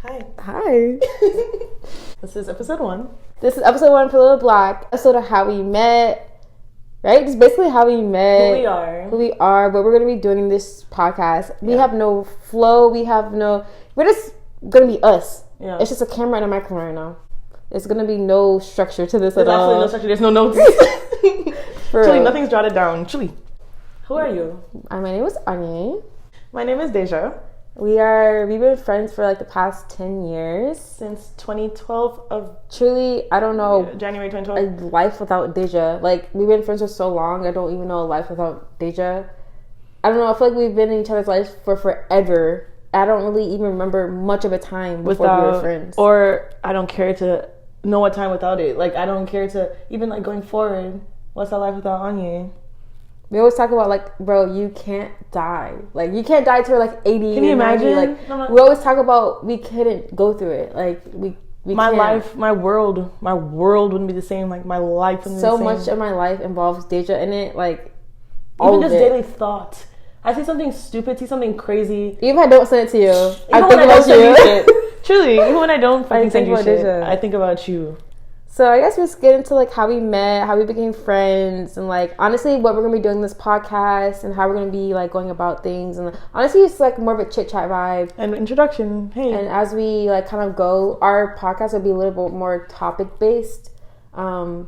Hi. This is episode 1. This is episode 1 for Little Black. Episode of how we met, right? Just basically how we met. Who we are, what we're going to be doing in this podcast. We have no flow. We're just going to be us. Yeah. It's just a camera and a microphone right now. There's going to be no structure to this at all. There's absolutely no structure. There's no notes. Truly, nothing's jotted down. Truly. Who are you? My name is Anya. My name is Deja. We've been friends for like the past 10 years. Since 2012 of... Truly, I don't know. January 2012. A life without Deja. Like, we've been friends for so long, I don't even know a life without Deja. I don't know, I feel like we've been in each other's lives for forever. I don't really even remember much of a time before we were friends. Or I don't care to know a time without it. Like, I don't care to... Even like going forward, what's our life without Anya? We always talk about, like, bro, you can't die. Like, you can't die till like 80. Can you imagine? 90. Like, we always talk about we couldn't go through it. Like, we my can't. Life, my world wouldn't be the same. Like, my life wouldn't be the same. So much of my life involves Deja in it. Like, even just daily thought. I see something stupid, see something crazy. Even if I don't send it to you, I think about you. Truly, even when I don't fucking send you shit, Deja. I think about you. So I guess we'll just get into like how we met, how we became friends, and like honestly what we're gonna be doing in this podcast and how we're gonna be like going about things, and honestly it's like more of a chit chat vibe and introduction. Hey, and as we like kind of go, our podcast will be a little bit more topic based. So,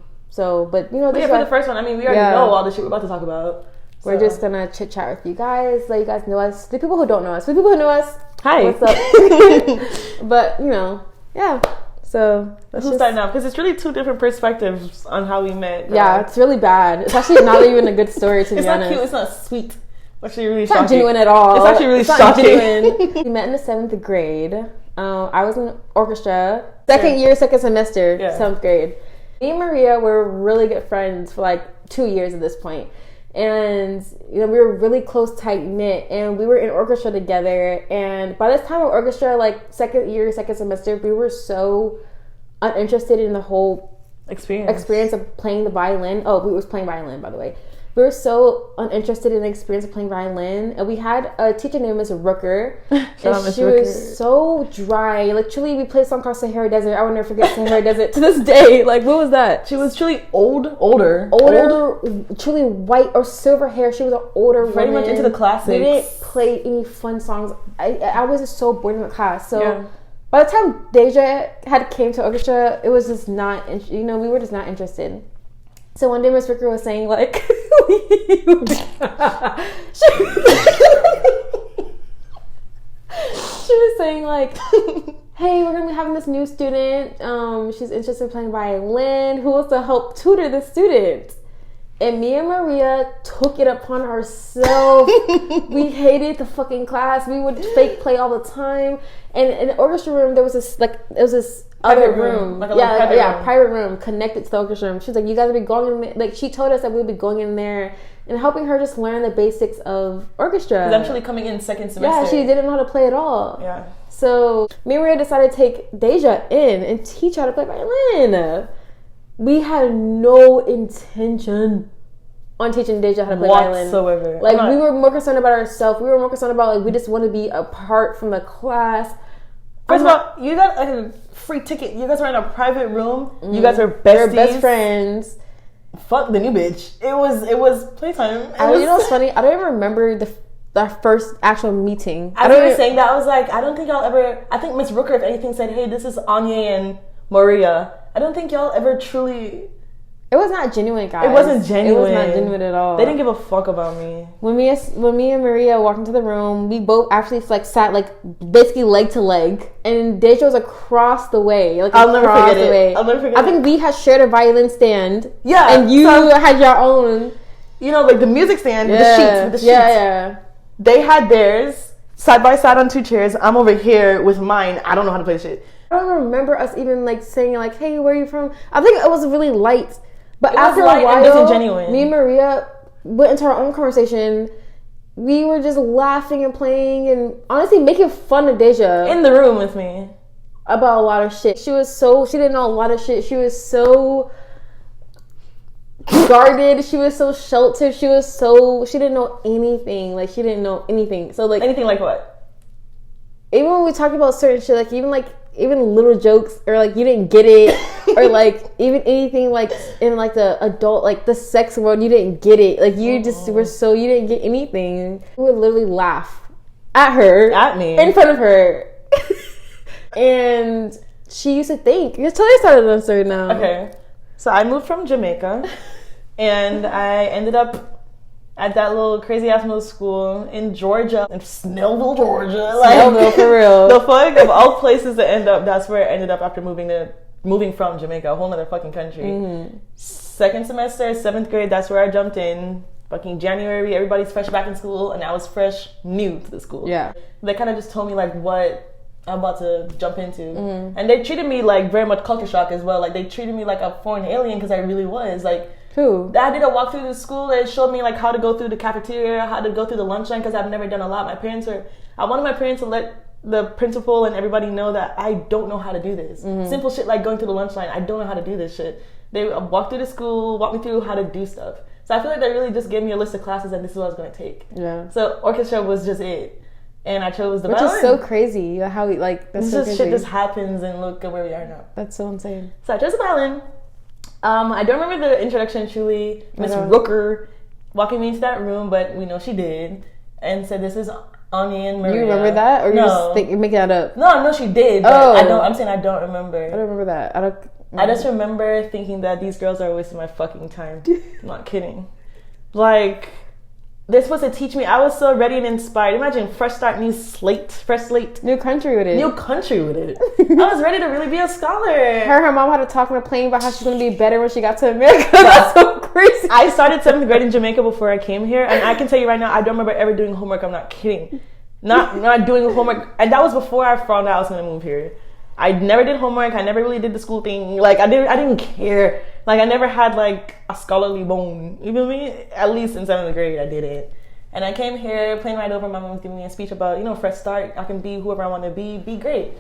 but you know, for the first one, I mean, we already know all the shit we're about to talk about. So. We're just gonna chit chat with you guys, let you guys know us. The people who don't know us, the people who know us, hi, what's up? But you know, yeah. So who's starting out? Because it's really two different perspectives on how we met. Bro. Yeah, it's really bad. It's actually not even a good story, to be honest. It's not cute. It's not sweet. It's actually really shocking. It's not genuine at all. It's actually really shocking. We met in the 7th grade. I was in orchestra. Second semester, 7th grade. Me and Maria were really good friends for like 2 years at this point. And, you know, we were really close, tight-knit, and we were in orchestra together. And by this time of orchestra, like, second semester, we were so uninterested in the whole experience of playing the violin. Oh, we was playing violin, by the way. We were so uninterested in the experience of playing violin. And we had a teacher named Miss Rooker. And she was so dry. Like, truly, we played a song called Sahara Desert. I would never forget Sahara Desert to this day. Like, what was that? She was truly older, truly white or silver hair. She was an older very woman. Much into the classics. We didn't play any fun songs. I was just so bored in the class. So by the time Deja had came to orchestra, it was just not, we were just not interested. So one day Miss Ricker was saying like, she was saying like, hey, we're gonna be having this new student. She's interested in playing violin. Who wants to help tutor the student? And me and Maria took it upon ourselves. We hated the fucking class. We would fake play all the time. And in the orchestra room, there was this other room. Like a private room connected to the orchestra room. She was like, you guys will be going in there. Like, she told us that we would be going in there and helping her just learn the basics of orchestra. Eventually coming in second semester. Yeah, she didn't know how to play at all. Yeah. So me and Maria decided to take Deja in and teach her how to play violin. We had no intention on teaching Deja how to play violin whatsoever. Like, we were more concerned about ourselves. We were more concerned about, like, we just want to be apart from the class. First of all, you got a free ticket. You guys were in a private room. You guys are besties. We're best friends. Fuck the new bitch. It was playtime. You know what's funny? I don't even remember the first actual meeting. As we were saying that, I was like, I don't think y'all ever... I think Miss Rooker, if anything, said, hey, this is Anya and Maria. I don't think y'all ever truly... It was not genuine, guys. It wasn't genuine. It was not genuine at all. They didn't give a fuck about me. When me and Maria walked into the room, we both actually like sat like basically leg to leg, and Deja was across the way. Like, I'll never forget it. I think we had shared a violin stand. Yeah, and you had your own. You know, like the music stand with the sheets. Yeah. They had theirs side by side on 2 chairs. I'm over here with mine. I don't know how to play shit. I don't remember us even like saying like, "Hey, where are you from?" I think it was really light. But after a while, me and Maria went into our own conversation. We were just laughing and playing and honestly making fun of Deja. In the room with me. About a lot of shit. She didn't know a lot of shit. She was so guarded. She was so sheltered. She didn't know anything. Like, she didn't know anything. So, like... Anything like what? even when we talk about certain shit, like even little jokes, or like you didn't get it, or like even anything like in like the adult, like the sex world, you didn't get it. Like you just were so, you didn't get anything. We would literally laugh at me, in front of her. And she used to think, just tell her started on story now. Okay, so I moved from Jamaica, and I ended up at that little crazy ass middle school in Georgia, in Snellville, Georgia. Snellville, for real. The fuck of all places to end up. That's where I ended up after moving from Jamaica, a whole other fucking country. Mm-hmm. Second semester, 7th grade. That's where I jumped in. Fucking January, everybody's fresh back in school, and I was fresh new to the school. Yeah, they kind of just told me like what I'm about to jump into, and they treated me like very much culture shock as well. Like they treated me like a foreign alien because I really was like. Who? I did a walk through the school that showed me like how to go through the cafeteria, how to go through the lunch line, because I've never done a lot. I wanted my parents to let the principal and everybody know that I don't know how to do this. Mm-hmm. Simple shit like going through the lunch line, I don't know how to do this shit. They walked through the school, walked me through how to do stuff. So I feel like they really just gave me a list of classes and this is what I was going to take. Yeah. So orchestra was just it. And I chose the violin. Which is so crazy. How like that's so crazy. Shit just happens and look at where we are now. That's so insane. So I chose the violin. I don't remember the introduction truly. Miss Rooker walking me into that room, but we know she did, and said, "This is Anya and Maria." You remember that, or no. You're making that up? No, she did. But I'm saying I don't remember. I don't remember that. I just remember thinking that these girls are wasting my fucking time. I'm not kidding. Like. They're supposed to teach me. I was so ready and inspired. Imagine fresh start, fresh slate. New country with it. I was ready to really be a scholar. Her mom had to talk on a plane about how she's going to be better when she got to America. That's so crazy. I started 7th grade in Jamaica before I came here. And I can tell you right now, I don't remember ever doing homework. I'm not kidding. Not doing homework. And that was before I found out I was going to move here. I never did homework. I never really did the school thing. Like, I didn't care. Like, I never had, like, a scholarly bone. You feel me? At least in 7th grade, I did it. And I came here, playing right over. My mom was giving me a speech about, fresh start. I can be whoever I want to be great.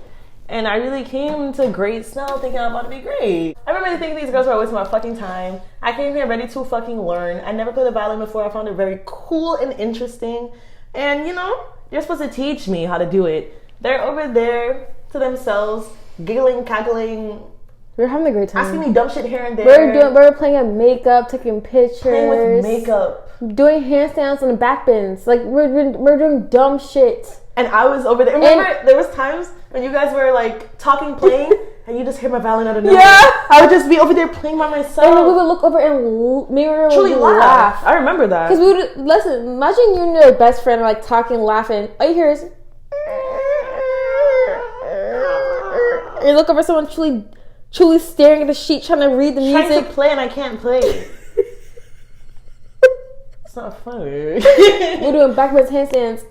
And I really came to grade Snell thinking I'm about to be great. I remember thinking these girls were wasting my fucking time. I came here ready to fucking learn. I never played the violin before. I found it very cool and interesting. And, you're supposed to teach me how to do it. They're over there to themselves, giggling, cackling. We're having a great time. Asking me dumb shit here and there. We're playing at makeup, taking pictures. Playing with makeup. Doing handstands on the back bends. Like, we're doing dumb shit. And I was over there. Remember, there was times when you guys were, like, talking, playing, and you just hear my violin out of nowhere. Yeah! I would just be over there playing by myself. And we would look over and mirror truly laugh. I remember that. Because we would, listen, imagine you and your best friend are, like, talking, laughing. All you hear is... You look over someone truly staring at the sheet, trying to read the music. Trying to play and I can't play. It's not funny. We're doing backwards handstands,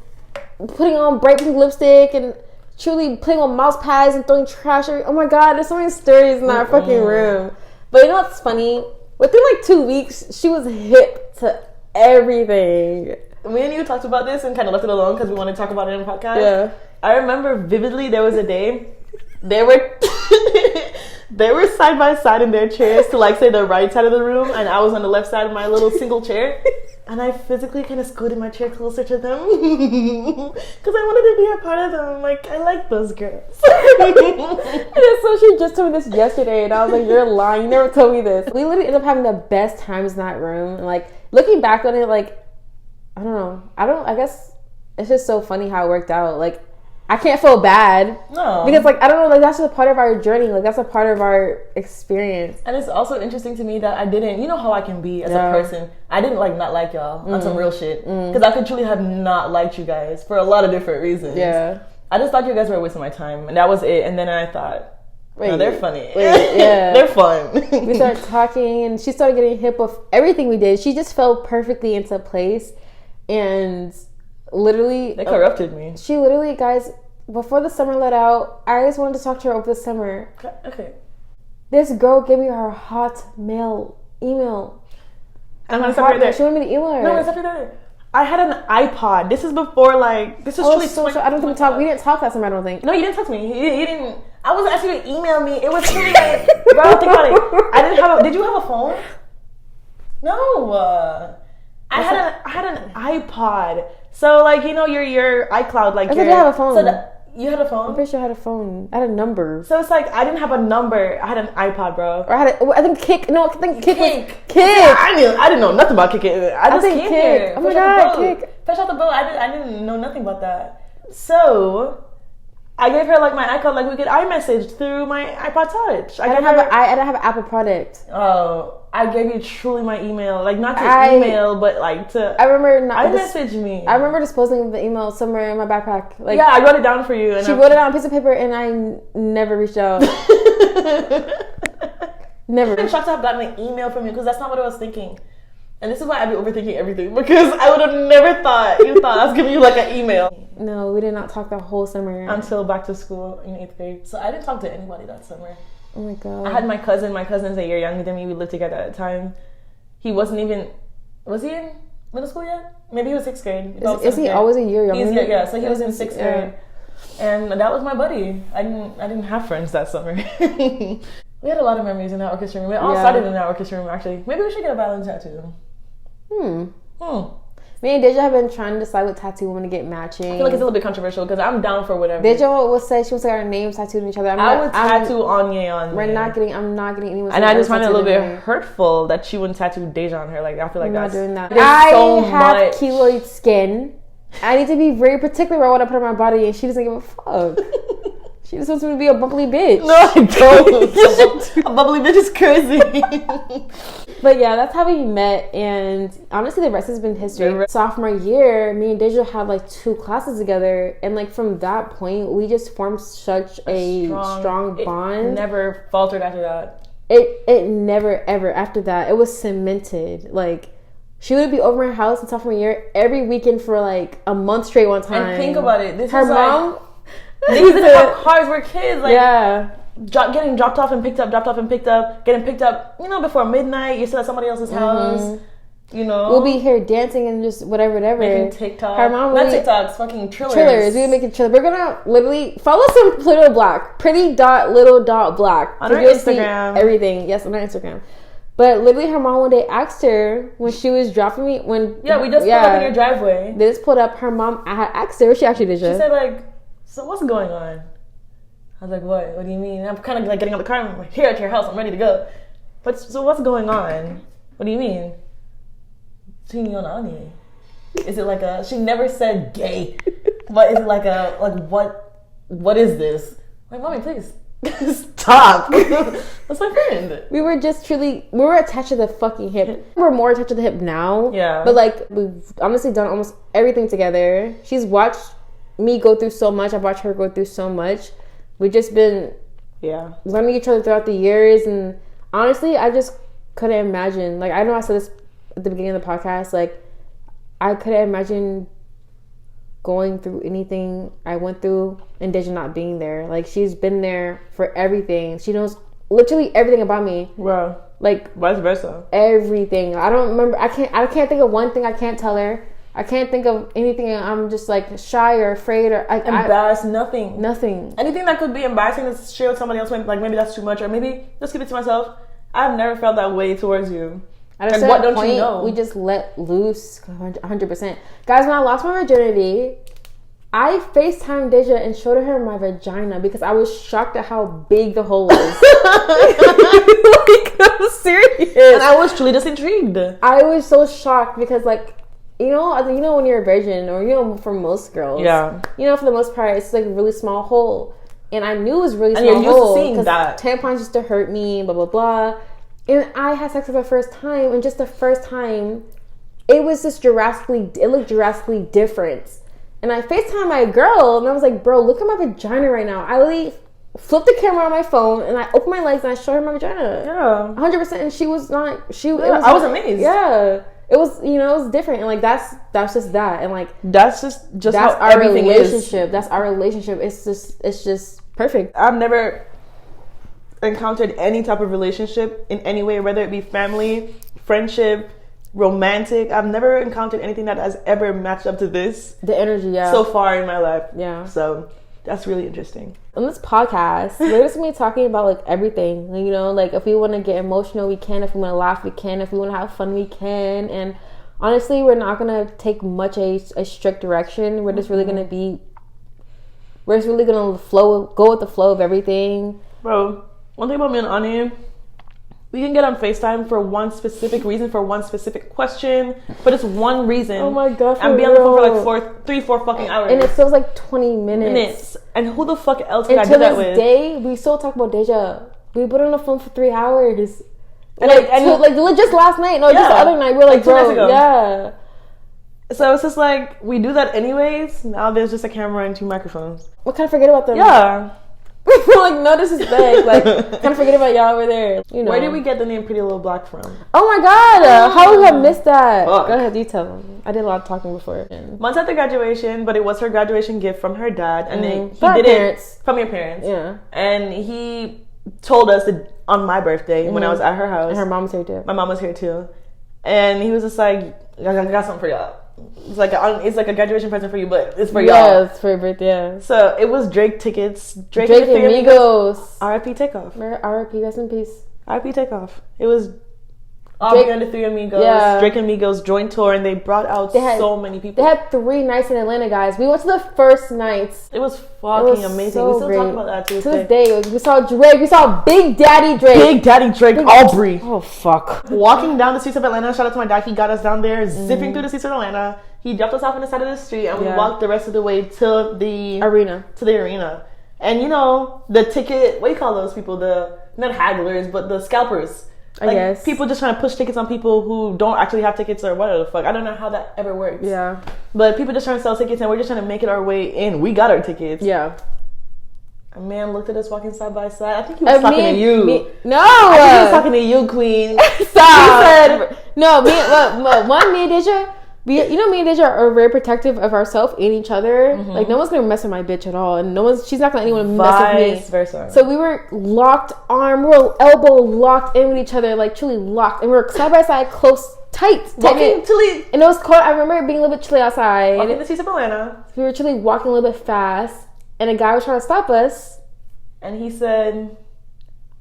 putting on bright pink lipstick, and truly playing on mouse pads and throwing trash. Oh my god, there's so many stories in our fucking room. But you know what's funny? Within like 2 weeks, she was hip to everything. Me and you talked about this and kind of left it alone because we wanted to talk about it in the podcast. Yeah. I remember vividly there was a day they were side by side in their chairs to like say the right side of the room, and I was on the left side of my little single chair, and I physically kind of scooted my chair closer to them because I wanted to be a part of them. Like, I like those girls. And so she just told me this yesterday, and I was like, "You're lying. You never told me this." We literally ended up having the best times in that room, and like looking back on it, like I don't know. I guess it's just so funny how it worked out. Like. I can't feel bad. No. Because, like, I don't know, like, that's just a part of our journey. Like, that's a part of our experience. And it's also interesting to me that I didn't, you know how I can be as a person. I didn't, like, not like y'all on some real shit. Because I could truly have not liked you guys for a lot of different reasons. Yeah. I just thought you guys were wasting my time. And that was it. And then I thought, no, they're funny. Yeah. They're fun. We started talking, and she started getting hip with everything we did. She just fell perfectly into place. And... literally they corrupted me. She literally, guys, before the summer let out, I just wanted to talk to her over the summer. Okay. This girl gave me her Hotmail email. I'm gonna stop right there. She wanted me to email her. No, I'm gonna stop right there. I had an iPod. This is before, like, this is truly so I don't think we didn't talk that summer, I don't think. No, you didn't talk to me. You didn't. I wasn't asking you to email me. It was truly like, bro, think about it. I didn't have did you have a phone? No. I had an iPod. So, like, you know, your iCloud, like, I did have a phone. So You had a phone? I'm pretty sure I had a phone. I had a number. So it's like, I didn't have a number. I had an iPod, bro. Or I think Kick. No, I think Kick. Kick. Yeah, I didn't know nothing about Kick. I just came here. Oh my God, Kick. Fresh out the boat. I didn't know nothing about that. So I gave her like my iCloud, like we could iMessage through my iPod Touch. I didn't have an Apple product. Oh. I gave you truly my email, like not to email, but like to. I remember iMessage me. I remember disposing of the email somewhere in my backpack. Like, yeah, I wrote it down for you. And she wrote it on a piece of paper, and I never reached out. Never. I'm shocked to have gotten an email from you because that's not what I was thinking. And this is why I be overthinking everything, because I would have never thought you thought I was giving you like an email. No, we did not talk the whole summer until back to school in 8th grade. So I didn't talk to anybody that summer. Oh my God. I had my cousin's a year younger than me. We lived together at the time. He wasn't even, was he in middle school yet? Maybe he was 6th grade. Is he always a year younger? Yeah, so he was in 6th grade. And that was my buddy. I didn't have friends that summer. We had a lot of memories in that orchestra room. It all started in that orchestra room, actually. Maybe we should get a violin tattoo. Me and Deja have been trying to decide what tattoo we want to get matching. I feel like it's a little bit controversial because I'm down for whatever. Deja will say she wants to get our names tattooed on each other. I would tattoo Anye on me. I'm not getting anyone. And I just find it a little bit hurtful that she wouldn't tattoo Deja on her. Like, I feel like that's... I'm not doing that. I have keloid skin. I need to be very particular about what I put on my body, and she doesn't give a fuck. She just wants me to be a bubbly bitch. No, I don't. A bubbly bitch is crazy. But yeah, that's how we met, and honestly, the rest has been history. Sophomore year, me and Deja had like 2 classes together, and like from that point, we just formed such a strong bond. It never faltered after that. It never ever after that. It was cemented. Like, she would be over my house in sophomore year every weekend for like a month straight one time. And think about it. Her mom. They didn't have cars. We're kids. Like, yeah. Getting dropped off and picked up, getting picked up, before midnight. You're still at somebody else's house, We'll be here dancing and just whatever. Making TikToks. Her mom not TikToks, fucking trillers. Trillers. We're making trillers. We're gonna literally follow some Pluto Black. Pretty.little.black. On our Instagram. Everything. Yes, on our Instagram. But literally, her mom one day asked her when she was dropping me. We just pulled up in your driveway. They just pulled up. Her mom, I had asked her what she actually did. She said, like, so what's going on? I was like, what? What do you mean? And I'm kind of like getting out the car. I'm like, here at your house. I'm ready to go. So what's going on? What do you mean? Is it like a? She never said gay, but is it like a what is this? Like, mommy, please stop. That's my friend. We were attached to the fucking hip. We're more attached to the hip now. Yeah. But like, we've honestly done almost everything together. She's watched me go through so much. I've watched her go through so much. We've just been learning each other throughout the years, and honestly, I just couldn't imagine. Like, I know I said this at the beginning of the podcast. Like, I couldn't imagine going through anything I went through and Deja not being there. Like, she's been there for everything. She knows literally everything about me. Wow. Like, vice versa. Everything. I don't remember. I can't think of one thing I can't tell her. I can't think of anything. I'm just like shy or afraid or embarrassed. Nothing. Anything that could be embarrassing to share with somebody else. Like, maybe that's too much, or maybe just keep it to myself. I've never felt that way towards you. At a certain point, we just let loose 100%. Guys, when I lost my virginity, I FaceTimed Deja and showed her my vagina because I was shocked at how big the hole was. Like, I'm serious. And I was truly just intrigued. I was so shocked because, like, you know when you're a virgin, or for most girls, for the most part, it's like a really small hole, and I knew it was really small hole because tampons used to hurt me, blah blah blah, and I had sex for the first time, and just the first time, it was just it looked drastically different, and I FaceTimed my girl, and I was like, bro, look at my vagina right now. I literally flipped the camera on my phone, and I opened my legs, and I showed her my vagina. Yeah, 100%, and she was not. I was amazed. Yeah. It was, it was different, and like that's just that, and like that's how our everything relationship. Is. That's our relationship. It's just perfect. I've never encountered any type of relationship in any way, whether it be family, friendship, romantic. I've never encountered anything that has ever matched up to this. The energy, so far in my life. Yeah. So that's really interesting. On this podcast, we're just gonna be talking about like everything. Like if we want to get emotional, we can. If we want to laugh, we can. If we want to have fun, we can. And honestly, we're not gonna take much a strict direction. We're just really gonna be we're just really gonna go with the flow of everything. Bro, one thing about me and Ani, we can get on FaceTime for one specific reason, for one specific question, but it's one reason. Oh my god, and be on the phone for like 3-4 fucking hours. And it feels like 20 minutes. And who the fuck else can I do that with? Until this day, we still talk about Deja. We put on the phone for 3 hours. And just last night. No, just the other night. We were like, bro, 2 nights ago. Yeah. So it's just like, we do that anyways. Now there's just a camera and 2 microphones. We kind of forget about them. Yeah. We're like, no disrespect. Like, kind of forget about y'all over there. You know. Where did we get the name Pretty Little Black from? Oh my god. How would I miss that? Fuck. Go ahead, you tell them. I did a lot of talking before. Months after graduation, but it was her graduation gift from her dad. And he did it from your parents. Yeah. And he told us that on my birthday when I was at her house. And her mom was here too. My mom was here too. And he was just like, I got something for y'all. It's like a graduation present for you, but it's for y'all. Yeah, it's for your birthday. Yeah. So it was Drake tickets. Drake and Amigos. R.I.P. Takeoff. R.I.P. Rest in peace. R.I.P. Takeoff. It was Aubrey and the 3 Amigos. Yeah. Drake and Amigos joint tour, and they brought out so many people. They had 3 nights in Atlanta, guys. We went to the first nights. It was fucking amazing. So we still talk about that to this day. We saw Drake. We saw Big Daddy Drake. Aubrey. Oh fuck. Walking down the streets of Atlanta. Shout out to my dad. He got us down there, zipping through the streets of Atlanta. He dropped us off on the side of the street, and we walked the rest of the way to the arena. And you know, the ticket, what do you call those people? Not hagglers, but the scalpers. I guess. People just trying to push tickets on people who don't actually have tickets or whatever the fuck. I don't know how that ever works. Yeah. But people just trying to sell tickets, and we're just trying to make it our way in. We got our tickets. Yeah. A man looked at us walking side by side. I think he was talking to you. No. I think he was talking to you, queen. Stop. He said, no, me and Deja, me and Deja are very protective of ourselves and each other. Mm-hmm. Like, no one's gonna mess with my bitch at all, and she's not gonna let anyone mess with me. Vice versa. So we were locked arm, we were elbow locked in with each other, like truly locked, and we were side by side, close, tight. Walking chilly. And it was cold. I remember it being a little bit chilly outside. Walking the streets of Atlanta. We were chilly, walking a little bit fast, and a guy was trying to stop us, and he said,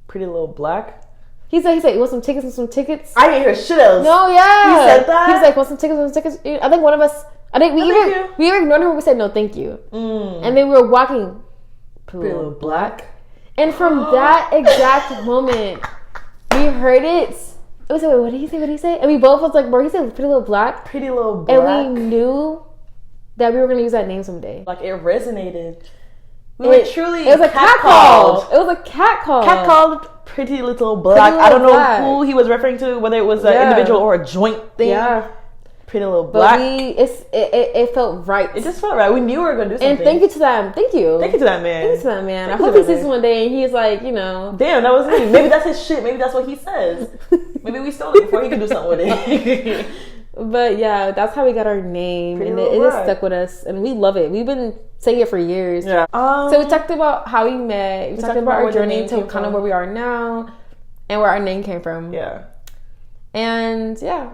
"Pretty Little Black." He said, you want some tickets? I didn't hear shit else. No, yeah. He said that? He was like, want some tickets? I think one of us, we either ignored him or we said, no, thank you. And then we were walking. Pretty Little Black. And from that exact moment, we heard it. We said, wait, what did he say? And we both was like, bro, he said Pretty Little Black. Pretty Little Black. And we knew that we were going to use that name someday. Like, it resonated. It was a cat call. It was a cat call. Cat called Pretty Little Black. I don't know who he was referring to, whether it was an individual or a joint thing. Yeah. Pretty Little Black. But it felt right. It just felt right. We knew we were going to do something. And thank you to them. Thank you. Thank you to that man. I hope he sees this one day and he's like, you know. Damn, that was me. Maybe that's his shit. Maybe that's what he says. Maybe we stole it before he could do something with it. But yeah, that's how we got our name, and it just stuck with us, and we love it. We've been saying it for years. Yeah. So we talked about how we met. We talked about our journey to kind of where we are now, and where our name came from. Yeah. And yeah,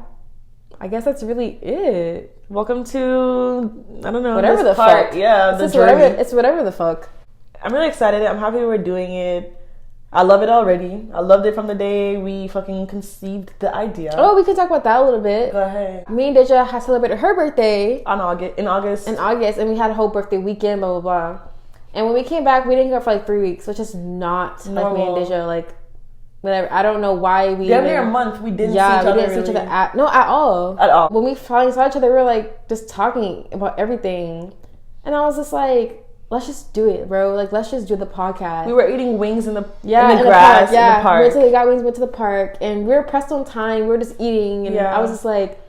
I guess that's really it. Welcome to whatever the fuck. Yeah, it's whatever the fuck. I'm really excited. I'm happy we're doing it. I love it already. I loved it from the day we fucking conceived the idea. Oh, we could talk about that a little bit. Go ahead. Me and Deja had celebrated her birthday in August, and we had a whole birthday weekend, blah blah blah. And when we came back, we didn't go for like 3 weeks, which is not normal. Like me and Deja, like whatever. I don't know why we. Damn near a month we didn't see each other. We didn't see each other at all. At all. When we finally saw each other, we were like just talking about everything, and I was just like, let's just do it, bro. Like, let's just do the podcast. We were eating wings in the grass in the park. We went to the park, and we were pressed on time. We were just eating, and I was just like,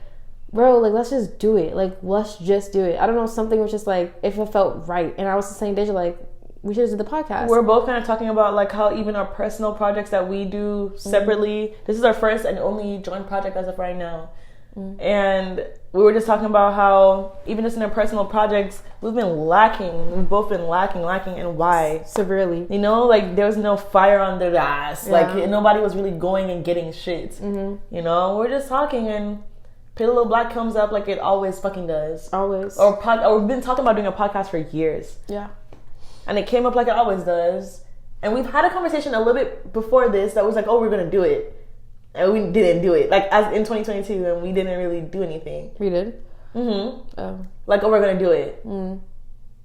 bro, like, let's just do it. Like, let's just do it. I don't know, something was just like, if it felt right. And I was just saying, Deja, like, we should just do the podcast. We're both kind of talking about, like, how even our personal projects that we do separately, this is our first and only joint project as of right now. And we were just talking about how even just in our personal projects we've both been lacking and why severely, you know, like there was no fire under the ass. Like nobody was really going and getting shit. You know, we're just talking and Pretty Little Black comes up like it always fucking does. Always. Or we've been talking about doing a podcast for years. Yeah. And it came up like it always does. And we've had a conversation a little bit before this that was like, oh, we're gonna do it. And we didn't do it. Like, as in 2022, and we didn't really do anything. We did? Oh. Like, oh, we're going to do it.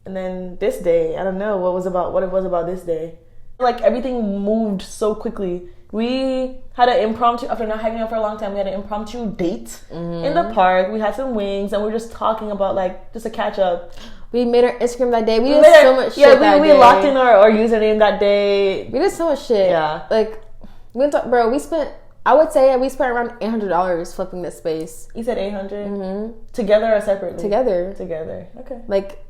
And then this day, I don't know what it was about this day. Like everything moved so quickly. We had an impromptu, after not hanging out for a long time, we had an impromptu date in the park. We had some wings and we were just talking about like just a catch up. We made our Instagram that day. We did so much shit. Yeah, we locked in our username that day. We did so much shit. Yeah. Like, I would say we spent around $800 flipping this space. You said 800? Mm-hmm. Together or separately? Together. Okay. Like,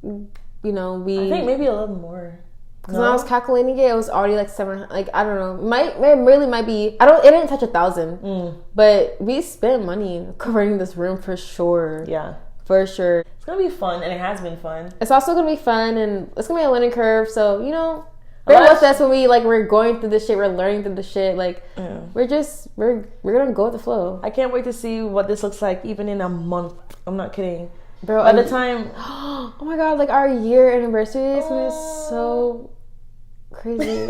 you know, I think maybe a little more. Because when I was calculating it was already like 700. Like, I don't know. Might be. It didn't touch 1,000. But we spent money covering this room for sure. Yeah. For sure. It's going to be fun, and it has been fun. It's also going to be fun, and it's going to be a learning curve. So, you know, bear with us when we're going through this shit. We're learning through the shit. Like, we're going to go with the flow. I can't wait to see what this looks like even in a month. I'm not kidding. Bro, by the time... Oh my God, like our year anniversary is going to be so crazy.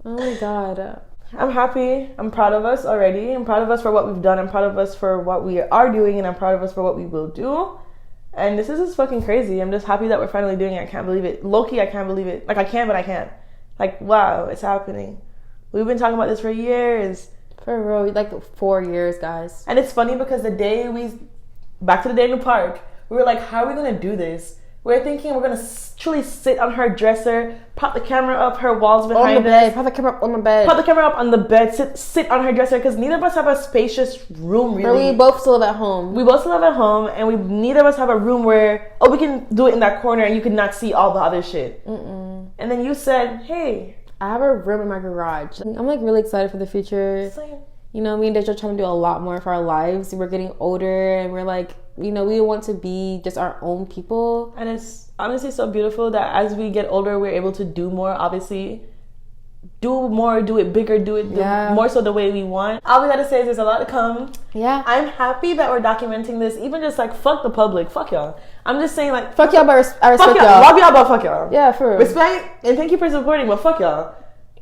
Oh my God. I'm happy. I'm proud of us already. I'm proud of us for what we've done. I'm proud of us for what we are doing, and I'm proud of us for what we will do. And this is just fucking crazy. I'm just happy that we're finally doing it. I can't believe it. Low-key, I can't believe it. Like, I can, but I can't. Like, wow, it's happening. We've been talking about this for years. For real, like 4 years, guys. And it's funny because back to the day in the park, we were like, how are we going to do this? We're thinking we're going to truly sit on her dresser, pop the camera up her walls behind us. Pop the camera up on the bed. Pop the camera up on the bed, sit on her dresser, because neither of us have a spacious room, really. But we both still live at home. And neither of us have a room where, we can do it in that corner and you can not see all the other shit. And then you said, hey. I have a room in my garage. I'm like really excited for the future. Same. You know, me and Deja are trying to do a lot more for our lives. We're getting older and we're like, you know, we want to be just our own people. And it's honestly so beautiful that as we get older, we're able to do more, obviously. Do more, do it bigger, do more so the way we want. All we gotta say is there's a lot to come. Yeah. I'm happy that we're documenting this, even just like, fuck the public, fuck y'all. I'm just saying like... Fuck y'all, but I respect y'all. Love y'all, but fuck y'all. Yeah, for real. Respect, and thank you for supporting, but fuck y'all.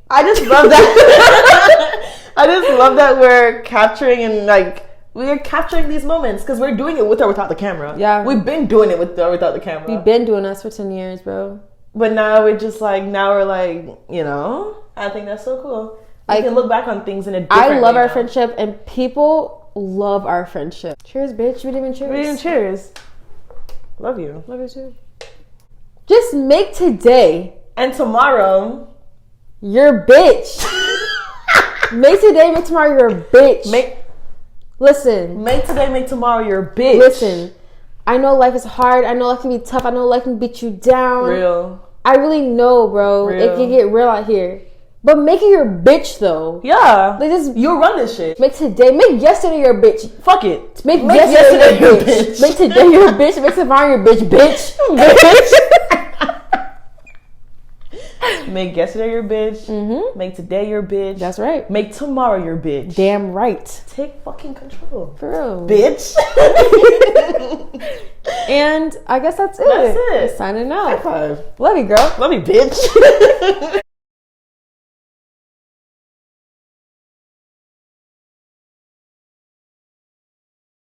I just love that. I just love that we're capturing and like... We're capturing these moments because we're doing it with or without the camera. Yeah. We've been doing it with or without the camera. We've been doing this for 10 years, bro. But now we're like, you know, I think that's so cool. I can look back on things in a different way. I love our friendship and people love our friendship. Cheers, bitch. We didn't even cheers. Love you. Love you too. Just make today and tomorrow your bitch. Make today, make tomorrow your bitch. Listen. Make today, make tomorrow your bitch. Listen. I know life is hard. I know life can be tough. I know life can beat you down. Real. I really know, bro. It can get real out here. But make it your bitch, though. Yeah. You'll run this shit. Make yesterday your bitch. Fuck it. Make yesterday your bitch. Make today your bitch. Make tomorrow your bitch. Bitch. Make yesterday your bitch. Mm-hmm. Make today your bitch. That's right. Make tomorrow your bitch. Damn right. Take fucking control. For real. Bitch. And I guess that's it. That's it. Signing out. High five. Love you, girl. Love you, bitch.